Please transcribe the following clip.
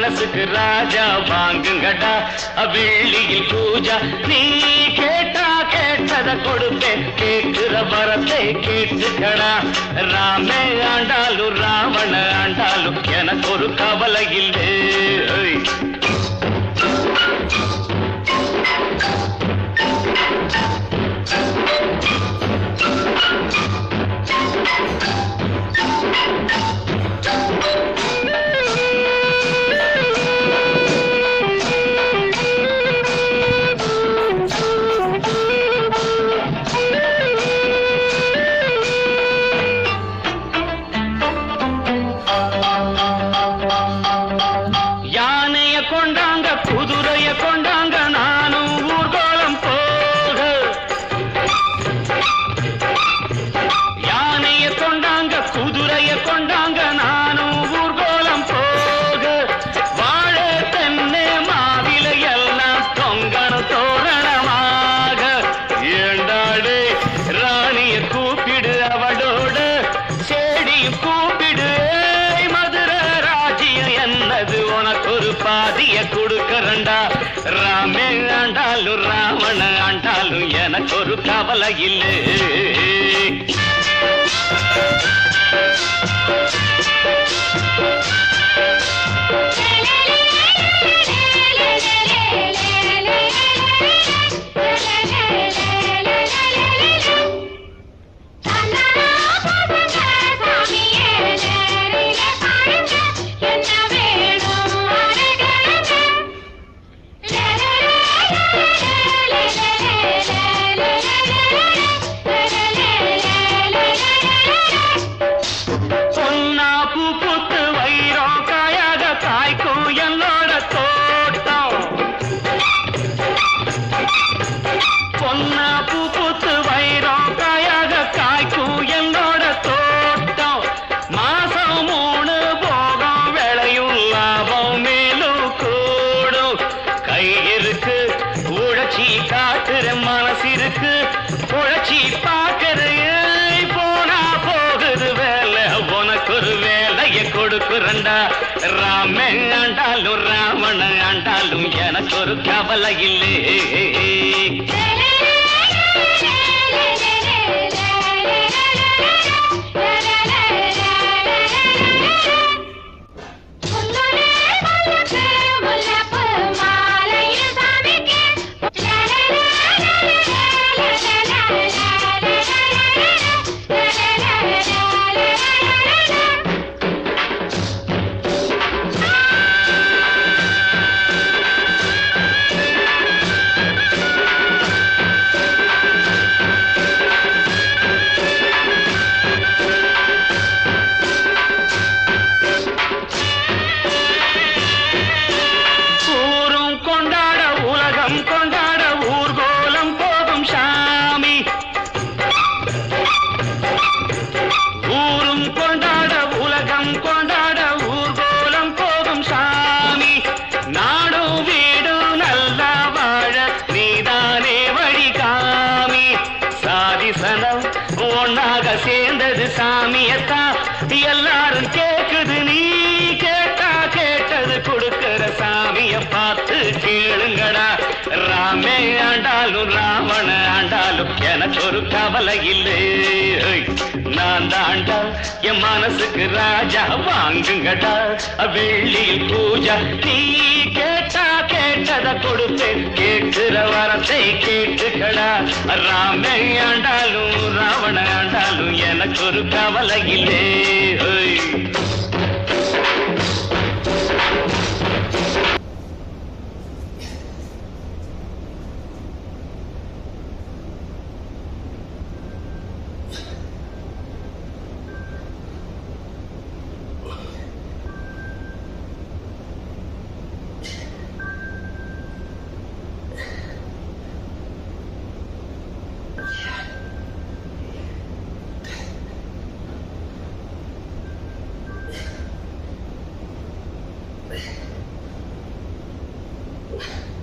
மனசுக்கு ராஜா வாங்குங்கடா வெள்ளியில் பூஜா நீ கேட்டா கேட்டத கொடுப்பேன் கேட்கிற வரத்தை கேட்டுக்கடா ராமே ஆண்டாலும் ராவண ஆண்டாலும் எனக்கு ஒரு கவலை இல்லை ராமே ஆண்டாலும் ராவண ஆண்டாலும் எனக்கு ஒரு கவலை இல்லை உழைச்சி பார்க்கறது போனா போகுது வேலை உனக்கு ஒரு வேலையை கொடுக்குறண்டா ராமே ஆண்டாலும் ராவண ஆண்டாலும் எனக்கு ஒரு கவலை இல்லை சேர்ந்தது சாமியத்தா எல்லாரும் கேக்குது நீ கேட்டா கேட்டது கொடுக்கிற சாமிய பார்த்து கேளுங்கடா ராமே ஆண்டாலும் ராவண ஆண்டாலும் எனக்கு ஒரு கவலை இல்லை. நான் தாண்டா என் மனசுக்கு ராஜா, வாங்குங்கடா வெள்ளியில் பூஜா. நீ கேட்டா கேட்டத கொடுப்பேன், கேட்கிற வரத்தை கேட்டுக்கடா. ராமே ஆண்டாலும் ராவண ஆண்டாலும் எனக்கு ஒரு கவலை இல்லை. Yeah.